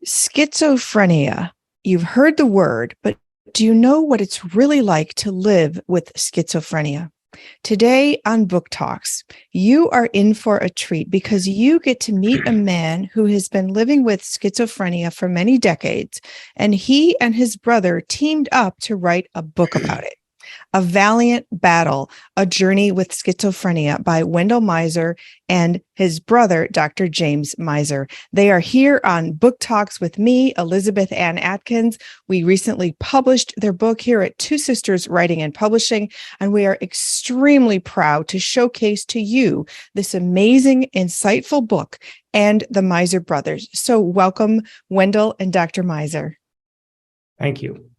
Schizophrenia. You've heard the word, but do you know what it's really like to live with schizophrenia? Today on Book Talks, you are in for a treat because you get to meet a man who has been living with schizophrenia for many decades, and he and his brother teamed up to write a book about it. A Valiant Battle, A Journey with Schizophrenia by Wendel Miser and his brother, Dr. James Miser. They are here on Book Talks with me, Elizabeth Ann Atkins. We recently published their book here at Two Sisters Writing and Publishing, and we are extremely proud to showcase to you this amazing, insightful book and the Miser brothers. So welcome, Wendel and Dr. Miser. Thank you.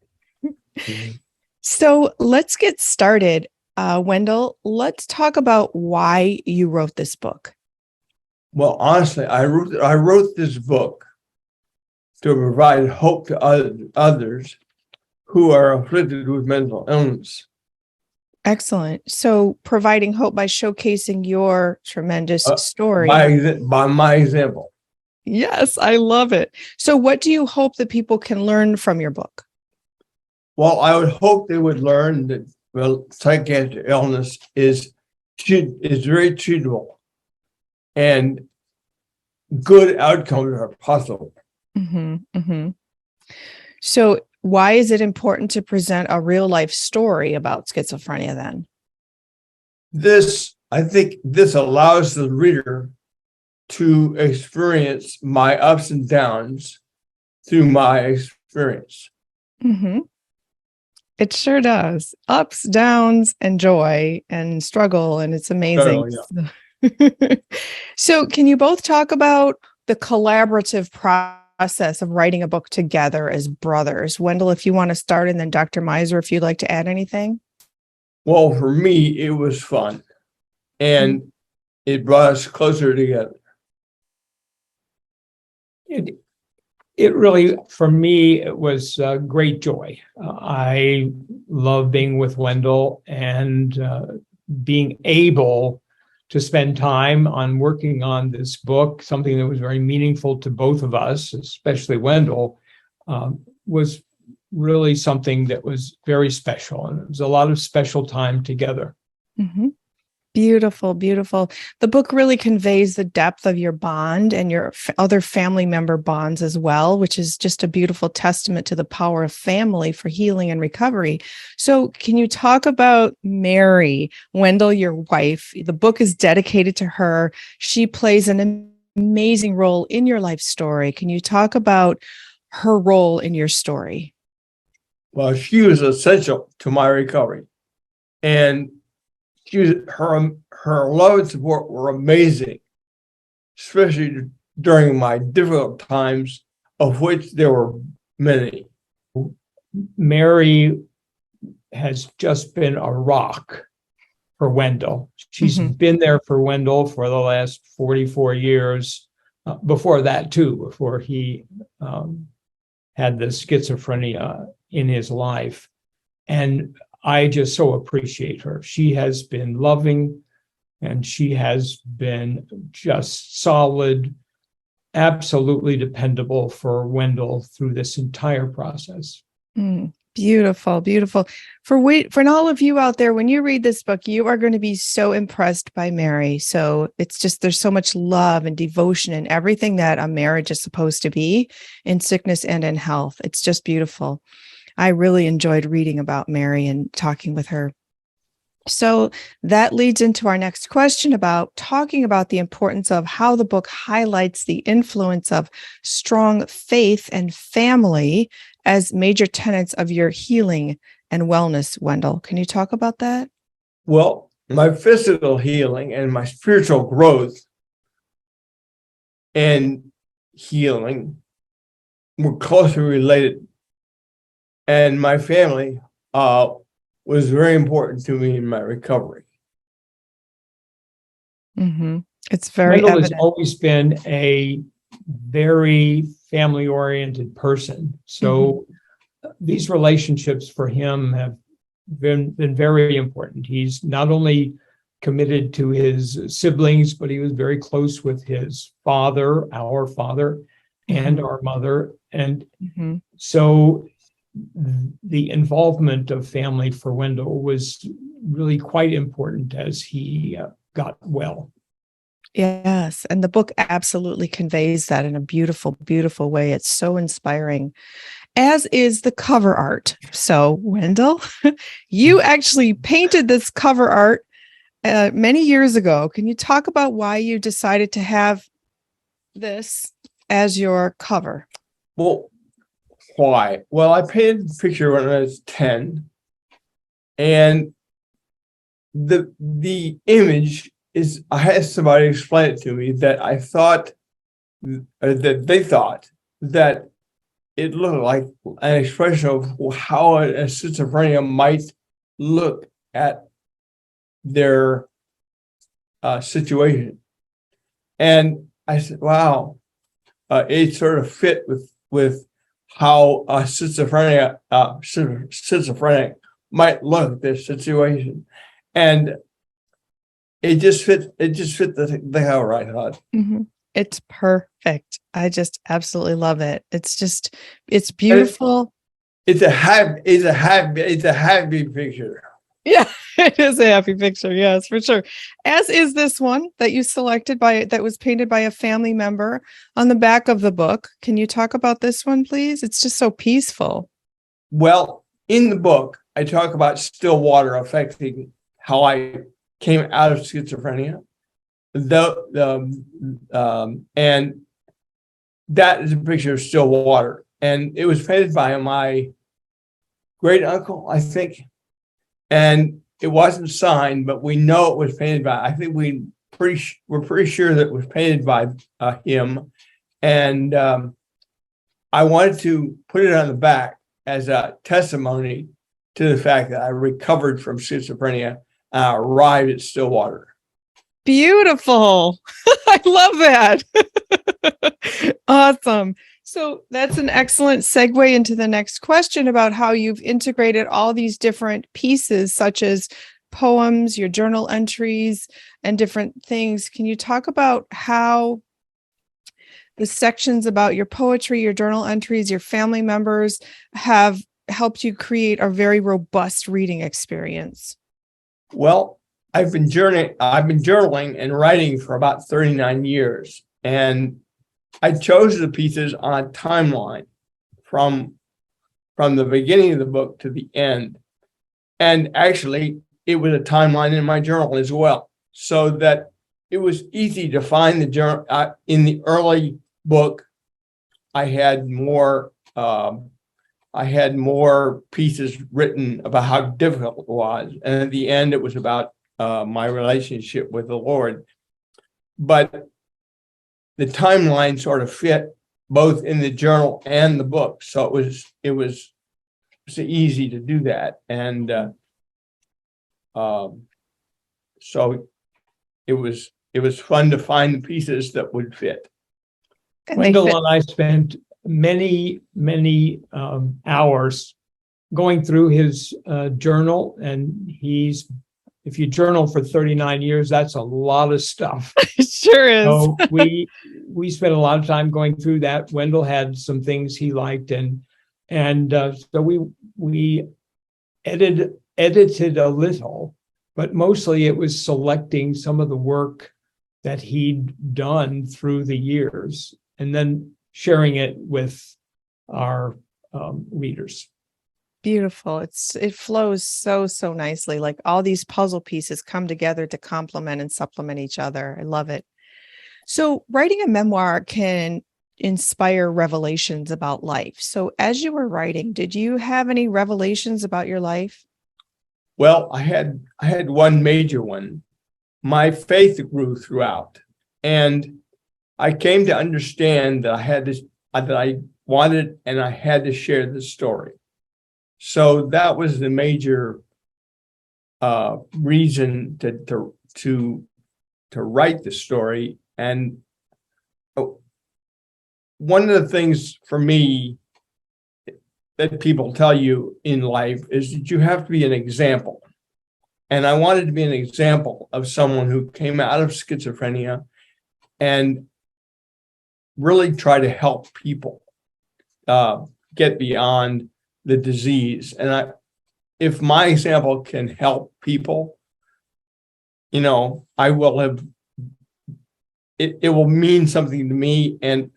So let's get started. Wendel, let's talk about why you wrote this book. Well, honestly, I wrote this book to provide hope to others who are afflicted with mental illness. Excellent. So providing hope by showcasing your tremendous story. By my example. Yes, I love it. So what do you hope that people can learn from your book? Well, I would hope they would learn that psychiatric illness is very treatable and good outcomes are possible. Mm-hmm, mm-hmm. So why is it important to present a real life story about schizophrenia then? I think this allows the reader to experience my ups and downs through my experience. Mm-hmm. It sure does. Ups, downs, and joy and struggle, and it's amazing. Oh, yeah. So can you both talk about the collaborative process of writing a book together as brothers? Wendel, if you want to start, and then Dr. Miser, if you'd like to add anything. Well, for me, it was fun, and it brought us closer together. It really, for me, it was great joy. I love being with Wendel and being able to spend time on working on this book, something that was very meaningful to both of us, especially Wendel, was really something that was very special. And it was a lot of special time together. Mm-hmm. Beautiful, beautiful. The book really conveys the depth of your bond and your other family member bonds as well, which is just a beautiful testament to the power of family for healing and recovery. So can you talk about Mary, Wendel, your wife? The book is dedicated to her. She plays an amazing role in your life story. Can you talk about her role in your story? Well, she was essential to my recovery. And her love and support were amazing, especially during my difficult times, of which there were many. Mary has just been a rock for Wendel. She's been there for Wendel for the last 44 years. Before that, too, before he had the schizophrenia in his life. And I just so appreciate her. She has been loving and she has been just solid, absolutely dependable for Wendel through this entire process. Beautiful, beautiful. For all of you out there, when you read this book, you are going to be so impressed by Mary. So it's just, there's so much love and devotion and everything that a marriage is supposed to be in sickness and in health. It's just beautiful. I really enjoyed reading about Mary and talking with her. So that leads into our next question about talking about the importance of how the book highlights the influence of strong faith and family as major tenets of your healing and wellness, Wendel. Can you talk about that? Well, my physical healing and my spiritual growth and healing were closely related. And my family was very important to me in my recovery. Mm-hmm. It's very Wendel evident. has always been a very family-oriented person. So these relationships for him have been very important. He's not only committed to his siblings, but he was very close with his father, our father, and our mother. And so the involvement of family for Wendel was really quite important as he got well. Yes. And the book absolutely conveys that in a beautiful, beautiful way. It's so inspiring, as is the cover art. So, Wendel, you actually painted this cover art many years ago. Can you talk about why you decided to have this as your cover? Well, why? Well, I painted the picture when I was 10, and the image is, I had somebody explain it to me that I thought, that they thought that it looked like an expression of how a schizophrenia might look at their situation. And I said, wow, it sort of fit with how a schizophrenic might look at their situation. And it just fit the cover, I thought. It's perfect. I just absolutely love it. It's beautiful. It's a happy picture. Yeah, it is a happy picture. Yes, for sure. As is this one that you selected that was painted by a family member on the back of the book. Can you talk about this one, please? It's just so peaceful. Well, in the book, I talk about still water affecting how I came out of schizophrenia. And that is a picture of still water. And it was painted by my great uncle, I think. And it wasn't signed, but we know it was painted by, I think we're pretty sure that it was painted by him. And I wanted to put it on the back as a testimony to the fact that I recovered from schizophrenia and I arrived at Stillwater. Beautiful. I love that. Awesome. So that's an excellent segue into the next question about how you've integrated all these different pieces, such as poems, your journal entries, and different things. Can you talk about how the sections about your poetry, your journal entries, your family members have helped you create a very robust reading experience? Well, I've been journaling and writing for about 39 years. And I chose the pieces on a timeline from the beginning of the book to the end. And actually, it was a timeline in my journal as well, so that it was easy to find the journal. In the early book, I had more pieces written about how difficult it was. And at the end, it was about my relationship with the Lord. But the timeline sort of fit both in the journal and the book. So it was easy to do that. And so it was fun to find the pieces that would fit. Wendel and I spent many hours going through his journal, and if you journal for 39 years, that's a lot of stuff. It sure is. So we spent a lot of time going through that. Wendel had some things he liked, and so we edited a little, but mostly it was selecting some of the work that he'd done through the years and then sharing it with our readers. Beautiful. It flows so nicely. Like all these puzzle pieces come together to complement and supplement each other. I love it. So writing a memoir can inspire revelations about life. So as you were writing, did you have any revelations about your life? Well, I had one major one. My faith grew throughout, and I came to understand that I wanted and I had to share this story. So that was the major reason to write the story. And one of the things for me that people tell you in life is that you have to be an example. And I wanted to be an example of someone who came out of schizophrenia and really try to help people get beyond the disease. And if my example can help people, I will have, it will mean something to me and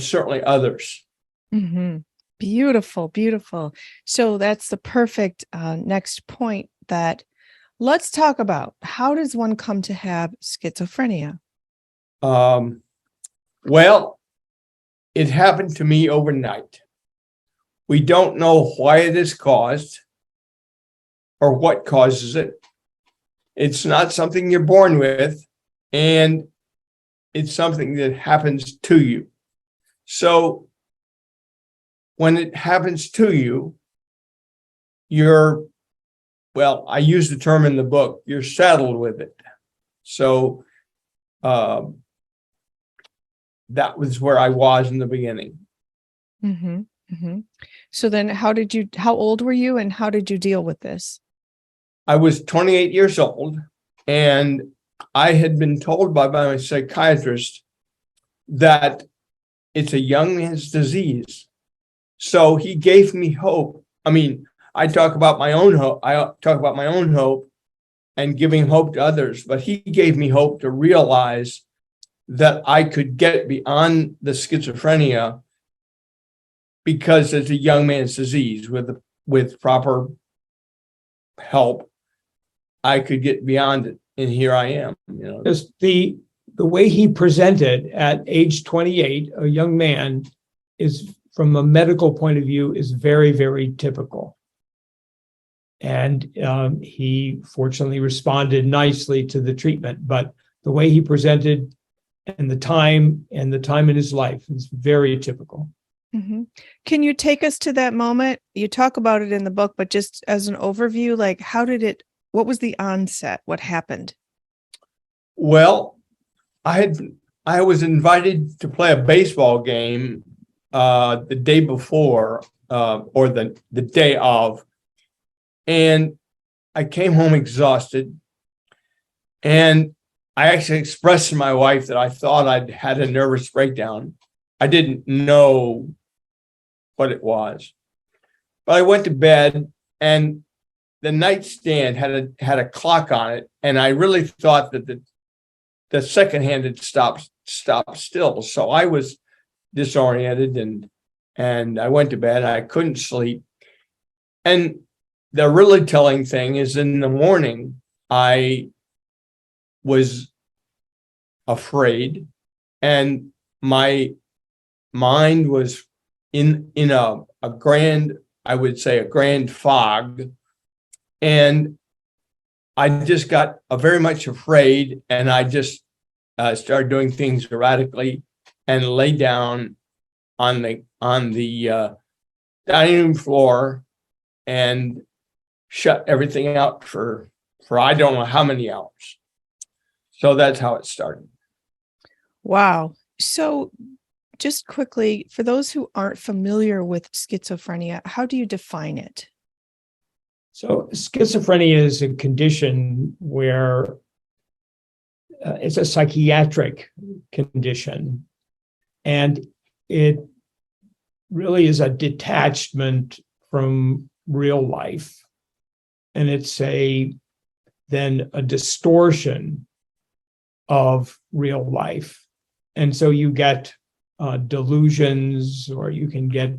certainly others. Mm-hmm. Beautiful, beautiful. So that's the perfect next point that let's talk about. How does one come to have schizophrenia? Well, it happened to me overnight. We don't know why it is caused or what causes it. It's not something you're born with, and it's something that happens to you. So when it happens to you, I use the term in the book, you're saddled with it. So that was where I was in the beginning. Mm-hmm. Mm-hmm. So then how old were you and how did you deal with this? I was 28 years old, and I had been told by my psychiatrist that it's a young man's disease. So he gave me hope. I mean, I talk about my own hope and giving hope to others, but he gave me hope to realize that I could get beyond the schizophrenia because it's a young man's disease. With proper help, I could get beyond it. And here I am. Just the way he presented at age 28, a young man, is, from a medical point of view, is very, very typical. And he fortunately responded nicely to the treatment, but the way he presented and the time in his life is very typical. Mm-hmm. Can you take us to that moment? You talk about it in the book, but just as an overview, like what was the onset? What happened? Well, I was invited to play a baseball game the day before or the day of, and I came home exhausted, and I actually expressed to my wife that I thought I'd had a nervous breakdown. I didn't know what it was, but I went to bed, and the nightstand had a clock on it, and I really thought that the second hand had stopped still. So I was disoriented, and I went to bed. I couldn't sleep. And the really telling thing is, in the morning, I was afraid, and my mind was in a grand, I would say, a grand fog. And I just got very much afraid, and I just started doing things erratically and lay down on the dining room floor and shut everything out for I don't know how many hours. So that's how it started. Wow. So just quickly, for those who aren't familiar with schizophrenia, how do you define it? So schizophrenia is a condition where it's a psychiatric condition, and it really is a detachment from real life. And it's then a distortion of real life. And so you get delusions, or you can get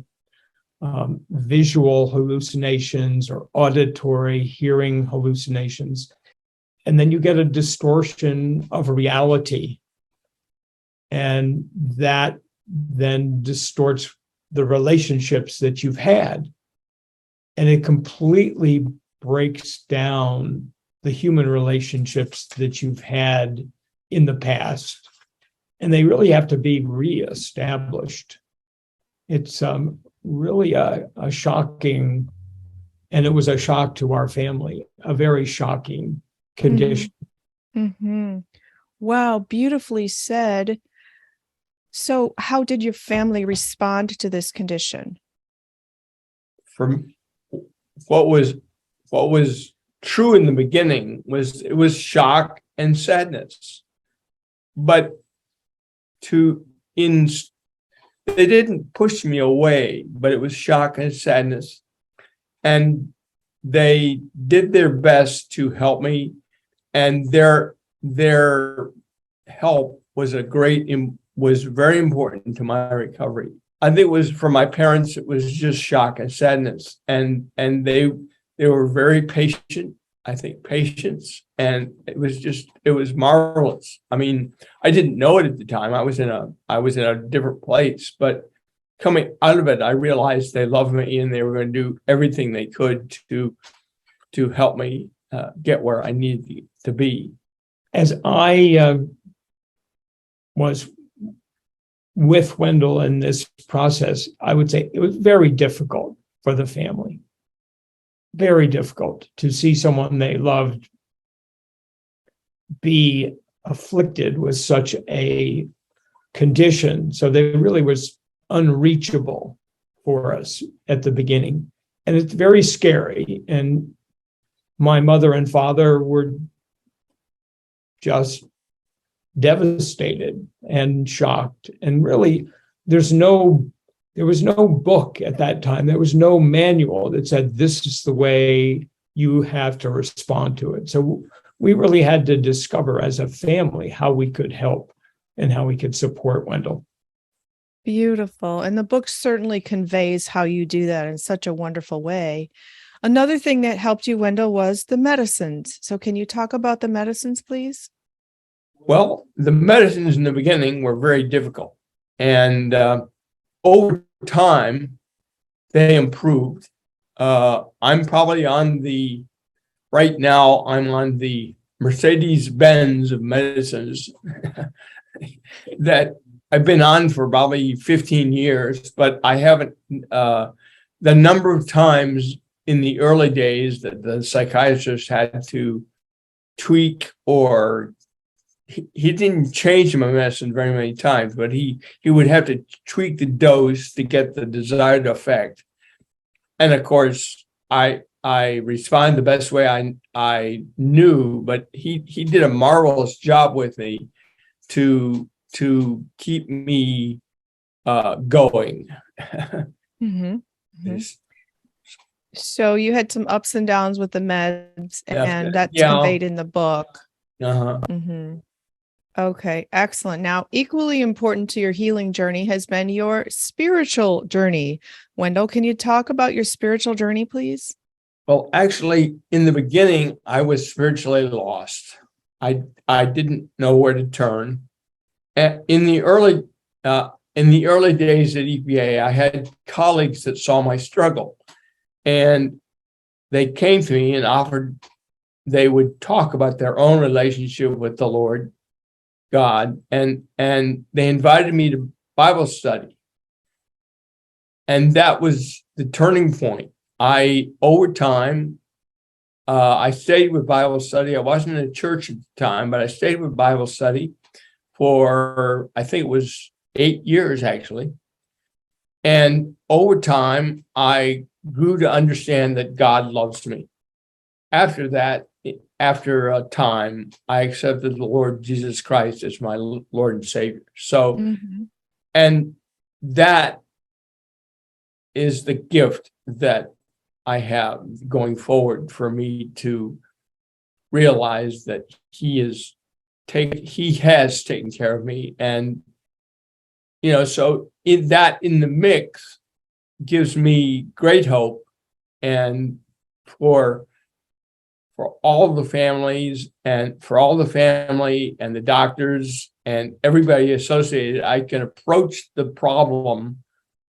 visual hallucinations or auditory hearing hallucinations. And then you get a distortion of reality. And that then distorts the relationships that you've had. And it completely breaks down the human relationships that you've had in the past. And they really have to be reestablished. It's really a shocking, and it was a shock to our family, a very shocking condition. Mm-hmm. Wow, beautifully said. So how did your family respond to this condition? From what was true in the beginning was it was shock and sadness. But to in they didn't push me away, but it was shock and sadness. And they did their best to help me, and their help was was very important to my recovery. I think it was for my parents, it was just shock and sadness. And they were very patient. I think patience, and it was marvelous. I mean, I didn't know it at the time. I was in a different place, but coming out of it, I realized they loved me and they were going to do everything they could to help me get where I needed to be. As I was with Wendel in this process, I would say it was very difficult for the family. Very difficult to see someone they loved be afflicted with such a condition. So they really was unreachable for us at the beginning. And it's very scary. And my mother and father were just devastated and shocked. And really, there was no book at that time. There was no manual that said, this is the way you have to respond to it. So we really had to discover as a family how we could help and how we could support Wendel. Beautiful. And the book certainly conveys how you do that in such a wonderful way. Another thing that helped you, Wendel, was the medicines. So can you talk about the medicines, please? Well, the medicines in the beginning were very difficult. And over time, they improved. I'm probably right now, I'm on the Mercedes-Benz of medicines that I've been on for probably 15 years, but I haven't, the number of times in the early days that the psychiatrist had to tweak, or he didn't change my medicine very many times, but he would have to tweak the dose to get the desired effect. And of course, I responded the best way I knew, but he did a marvelous job with me to keep me going. Mm-hmm. Mm-hmm. So you had some ups and downs with the meds, and that's conveyed in the book. Uh-huh. Mm-hmm. Okay, excellent. Now, equally important to your healing journey has been your spiritual journey. Wendel, can you talk about your spiritual journey, please? Well, actually, in the beginning, I was spiritually lost. I didn't know where to turn. In the early days at EPA, I had colleagues that saw my struggle, and they came to me and offered they would talk about their own relationship with the Lord God, and they invited me to Bible study. And that was the turning point. Over time, I stayed with Bible study. I wasn't in a church at the time, but I stayed with Bible study for, I think it was 8 years, actually. And over time, I grew to understand that God loves me. After that, after a time, I accepted the Lord Jesus Christ as my Lord and Savior. So, and that is the gift that I have going forward for me to realize that He has taken care of me. And, so in the mix gives me great hope. And for all the families and for all the family and the doctors and everybody associated, I can approach the problem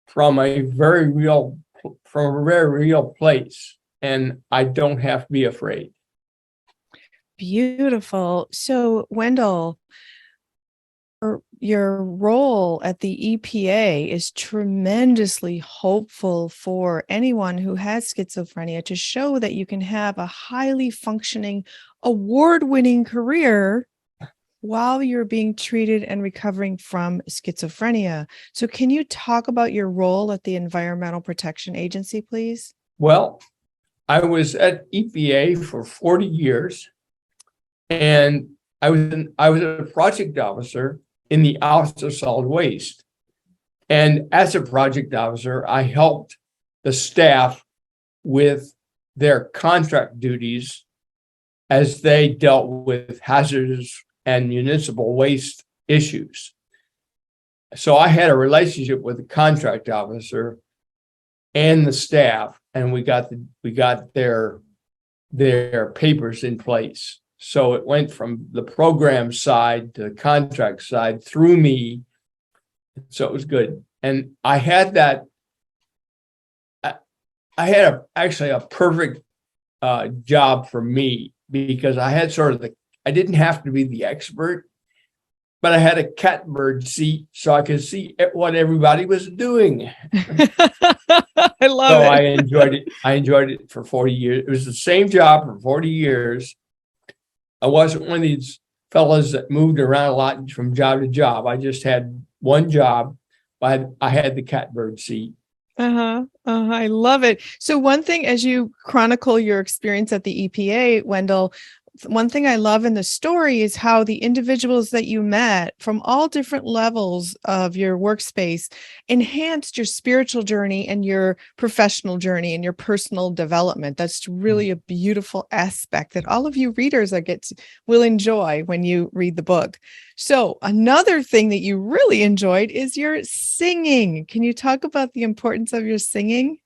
from a very real place, and I don't have to be afraid. Beautiful. So, Wendel, your role at the EPA is tremendously hopeful for anyone who has schizophrenia, to show that you can have a highly functioning, award-winning career while you're being treated and recovering from schizophrenia. So can you talk about your role at the Environmental Protection Agency, please? Well, I was at EPA for 40 years, and I was a project officer in the Office of Solid Waste. And as a project officer, I helped the staff with their contract duties as they dealt with hazardous and municipal waste issues. So I had a relationship with the contract officer and the staff, and we got their papers in place. So it went from the program side to the contract side through me. So it was good. And I had that. I had actually a perfect job for me, because I had sort of I didn't have to be the expert, but I had a catbird seat so I could see what everybody was doing. I love So it. I enjoyed it. I enjoyed it for 40 years. It was the same job for 40 years. I wasn't one of these fellas that moved around a lot from job to job. I just had one job, but I had the catbird seat. I love it. So one thing, as you chronicle your experience at the EPA, Wendel, one thing I love in the story is how the individuals that you met from all different levels of your workspace enhanced your spiritual journey and your professional journey and your personal development. That's really a beautiful aspect that all of you readers will enjoy when you read the book. So another thing that you really enjoyed is your singing. Can you talk about the importance of your singing?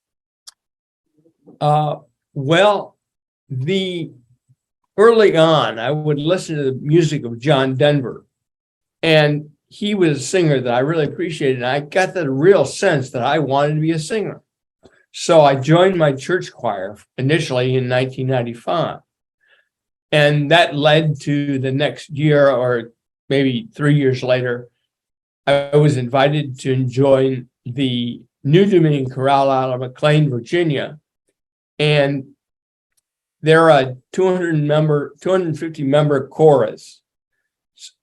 Well, early on, I would listen to the music of John Denver, and he was a singer that I really appreciated. And I got the real sense that I wanted to be a singer. So I joined my church choir initially in 1995. And that led to the next year, or maybe 3 years later, I was invited to join the New Dominion Chorale out of McLean, Virginia. And they're a 250 member chorus,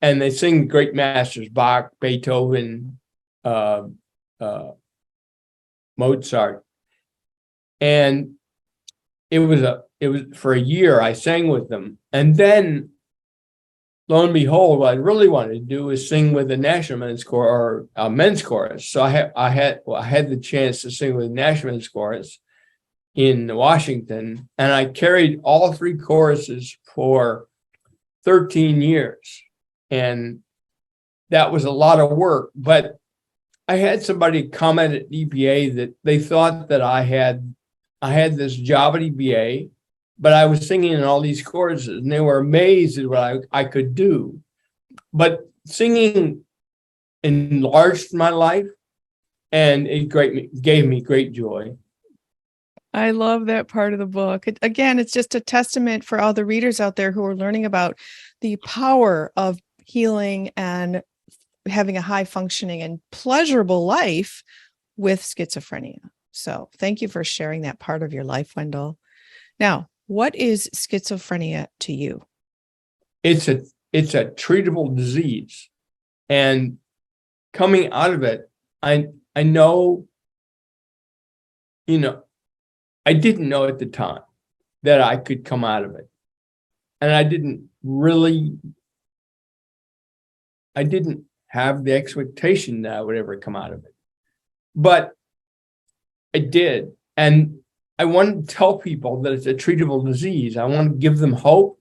and they sing great masters, Bach, Beethoven, Mozart. And it was for a year I sang with them. And then lo and behold, what I really wanted to do was sing with the National Men's Chorus, or men's chorus. So I had the chance to sing with the National Men's Chorus in Washington, and I carried all three choruses for 13 years. And that was a lot of work, but I had somebody comment at EPA that they thought that I had this job at EPA, but I was singing in all these choruses, and they were amazed at what I could do. But singing enlarged my life, and it gave me great joy. I love that part of the book. Again, it's just a testament for all the readers out there who are learning about the power of healing and having a high functioning and pleasurable life with schizophrenia. So thank you for sharing that part of your life, Wendel. Now, what is schizophrenia to you? It's a treatable disease, and coming out of it, I know, I didn't know at the time that I could come out of it. And I didn't have the expectation that I would ever come out of it. But I did. And I want to tell people that it's a treatable disease. I want to give them hope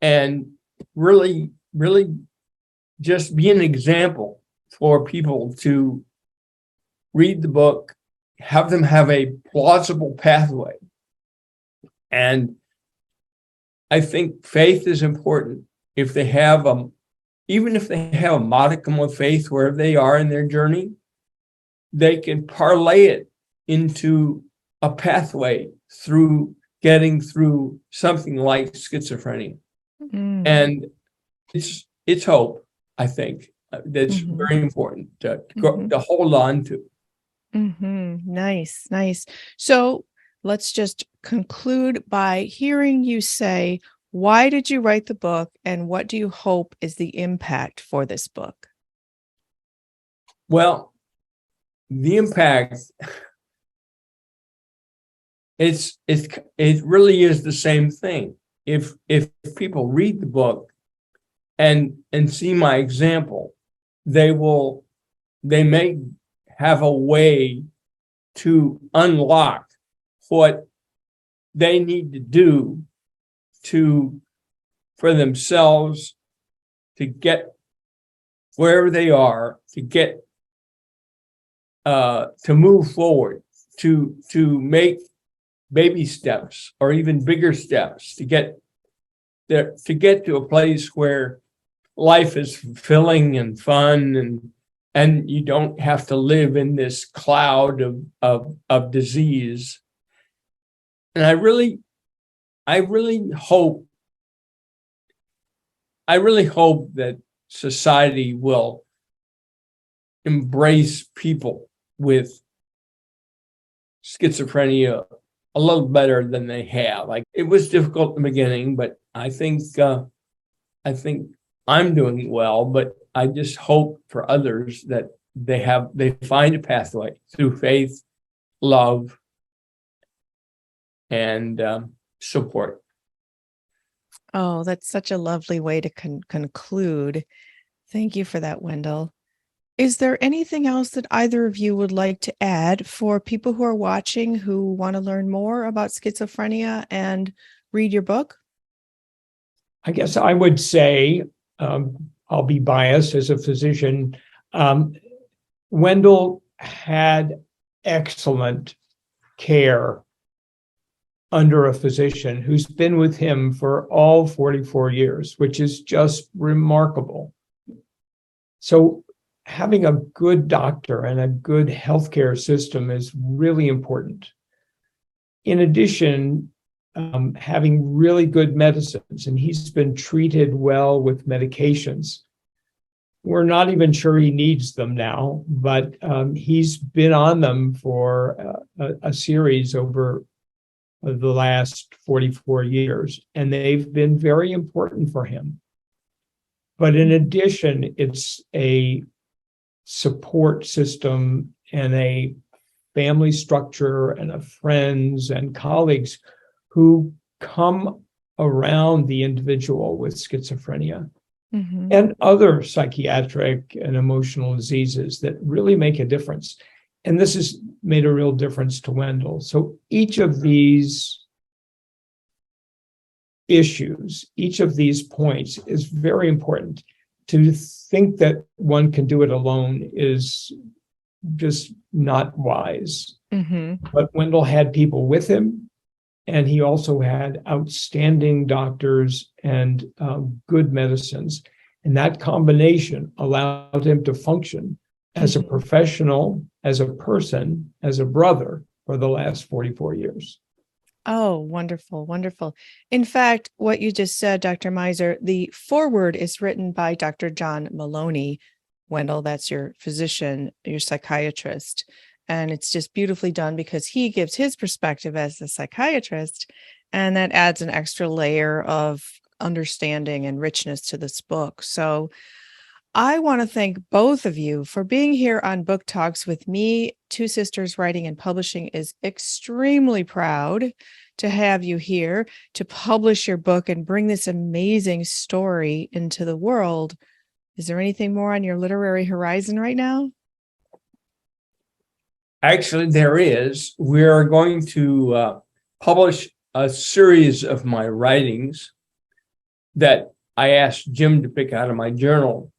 and really, really just be an example for people to read the book, have them have a plausible pathway. And I think faith is important. If they have even if they have a modicum of faith wherever they are in their journey, they can parlay it into a pathway through getting through something like schizophrenia. And it's hope, I think, that's very important to hold on to. Nice. So let's just conclude by hearing you say, why did you write the book, and what do you hope is the impact for this book? Well, the impact, it really is the same thing. If people read the book and see my example, they may have a way to unlock what they need to do for themselves to get wherever they are, to get to move forward, to make baby steps or even bigger steps to get there, to get to a place where life is fulfilling and fun, and you don't have to live in this cloud of disease. And I really hope that society will embrace people with schizophrenia a little better than they have. Like, it was difficult in the beginning, but I think I'm doing well, but I just hope for others that they find a pathway through faith, love, and support. Oh, that's such a lovely way to conclude. Thank you for that, Wendel. Is there anything else that either of you would like to add for people who are watching who want to learn more about schizophrenia and read your book? I guess I would say, I'll be biased as a physician. Wendel had excellent care under a physician who's been with him for all 44 years, which is just remarkable. So having a good doctor and a good healthcare system is really important. In addition, having really good medicines, and he's been treated well with medications. We're not even sure he needs them now, but he's been on them for a series over the last 44 years, and they've been very important for him. But in addition, it's a support system and a family structure and of friends and colleagues who come around the individual with schizophrenia and other psychiatric and emotional diseases that really make a difference. And this has made a real difference to Wendel. So each of these issues, each of these points is very important. To think that one can do it alone is just not wise. But Wendel had people with him, and he also had outstanding doctors and good medicines. And that combination allowed him to function as a professional, as a person, as a brother for the last 44 years. Oh, wonderful, wonderful. In fact, what you just said, Dr. Miser, the foreword is written by Dr. John Maloney. Wendel, that's your physician, your psychiatrist. And it's just beautifully done because he gives his perspective as a psychiatrist, and that adds an extra layer of understanding and richness to this book. So I want to thank both of you for being here on Book Talks with me. Two Sisters Writing and Publishing is extremely proud to have you here to publish your book and bring this amazing story into the world. Is there anything more on your literary horizon right now? Actually, there is. We're going to publish a series of my writings that I asked Jim to pick out of my journal.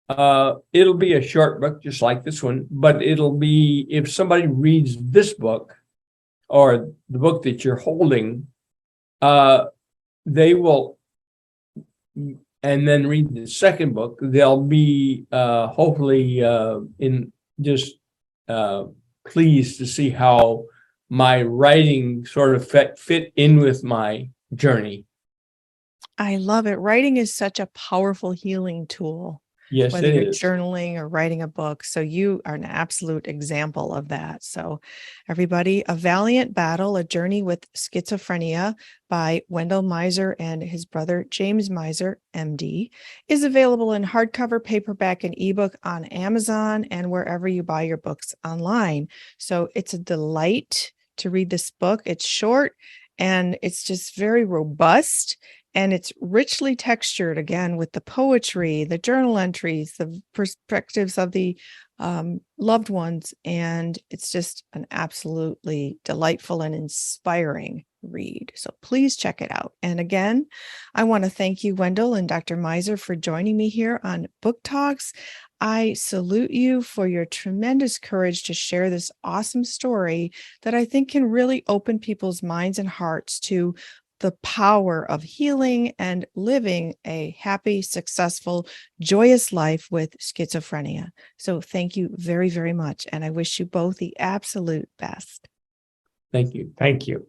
It'll be a short book, just like this one, but it'll be, if somebody reads this book or the book that you're holding, they will, and then read the second book, they'll be hopefully pleased to see how my writing sort of fit in with my journey. I love it. Writing is such a powerful healing tool. Yes, whether it you're is. journaling or writing a book. So you are an absolute example of that. So everybody, A Valiant Battle, A Journey with Schizophrenia by Wendel Miser and his brother, James Miser, MD, is available in hardcover, paperback, and ebook on Amazon and wherever you buy your books online. So it's a delight to read this book. It's short and it's just very robust. And it's richly textured, again, with the poetry, the journal entries, the perspectives of the loved ones. And it's just an absolutely delightful and inspiring read. So please check it out. And again, I want to thank you, Wendel and Dr. Miser, for joining me here on Book Talks. I salute you for your tremendous courage to share this awesome story that I think can really open people's minds and hearts to the power of healing and living a happy, successful, joyous life with schizophrenia. So thank you very, very much. And I wish you both the absolute best. Thank you. Thank you.